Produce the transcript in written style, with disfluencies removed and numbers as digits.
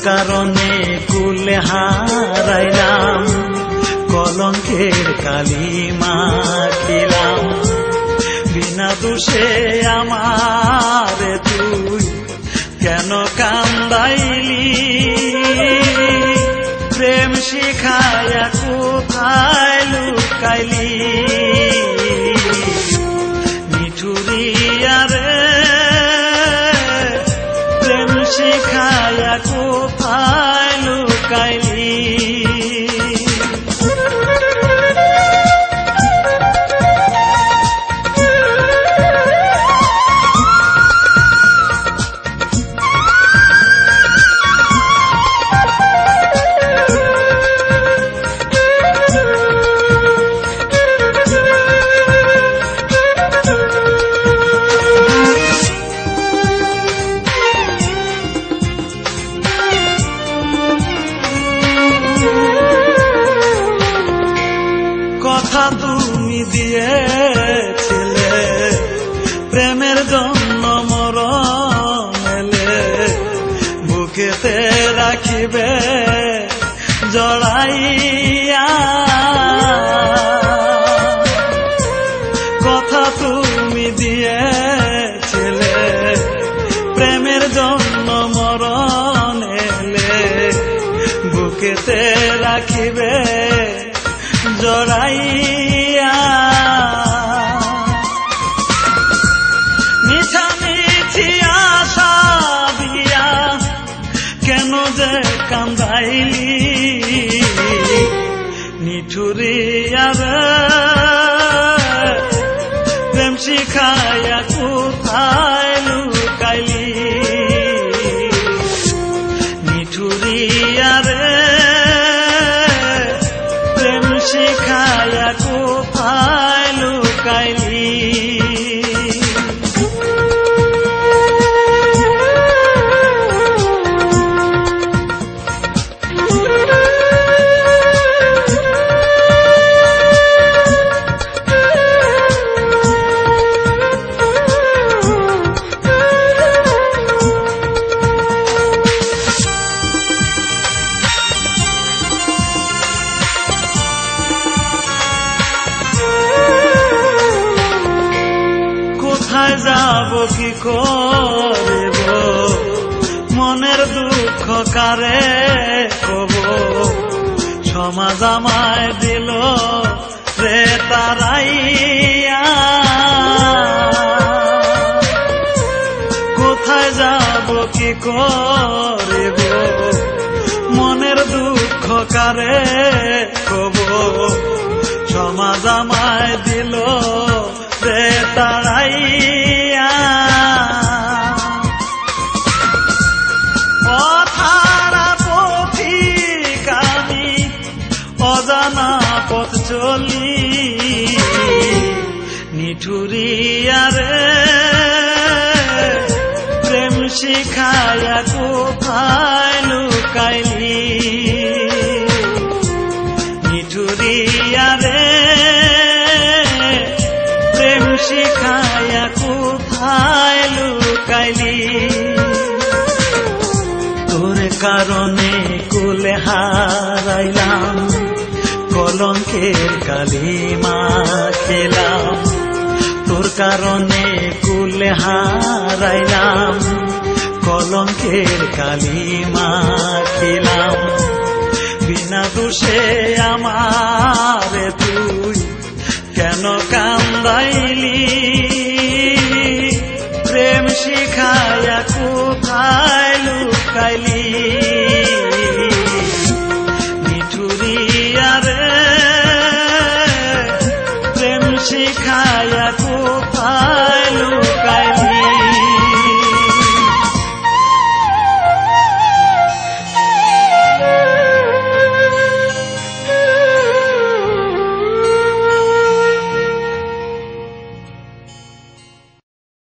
কারণে কুলে হারাইলাম, কলঙ্কের কালিমা খেলাম। বিনা দোষে আমারে তুই কেন কান্দাইলি, প্রেম শিখায়া কোথায় লুকাইলি। নিঠুরিয়া রে প্রেম শিখায়া কোথায় লুকাইলি। কথা তুমি দিয়েছিলে প্রেমের জন্য মরণ এলে, বুকেতে রাখিবে জড়াইয়া। কথা তুমি দিয়েছিলে প্রেমের জন্য মরণ এলে, বুকেতে রাখিবে জড়াইয়া। মিছামিছি আশা দিয়া কেন যে কান্দাইলি। নিঠুরিয়া রে প্রেম শিখায়া কোথায় লুকাইলি। নিঠুরিয়া রে শিখায়া কোথায় লুকাইলি। কোথায় যাব কি করিব, মনের দুঃখ কারে কব। সমাজ আমায় দিল রে তারাইয়া। কোথায় যাব কি করিব, মনের দুঃখ কারে কব। সমাজ আমায় দিল রে তারাইয়া। অথারা পথিক আমি অজানা পথ চলি। নিঠুরিয়া রে প্রেম শিখায়া কোথায় লুকাইলি। নিঠুরিয়া রে প্রেম শিখায়া কোথায় লুকাইলি। তোর কারণে কুলে হারাইলাম, কলঙ্কের কালিমা খেলাম। তোর কারণে কুলে হারাইলাম, কলঙ্কের কালিমা খেলাম। বিনা দোষে আমারে তুই কেন কান্দাইলি।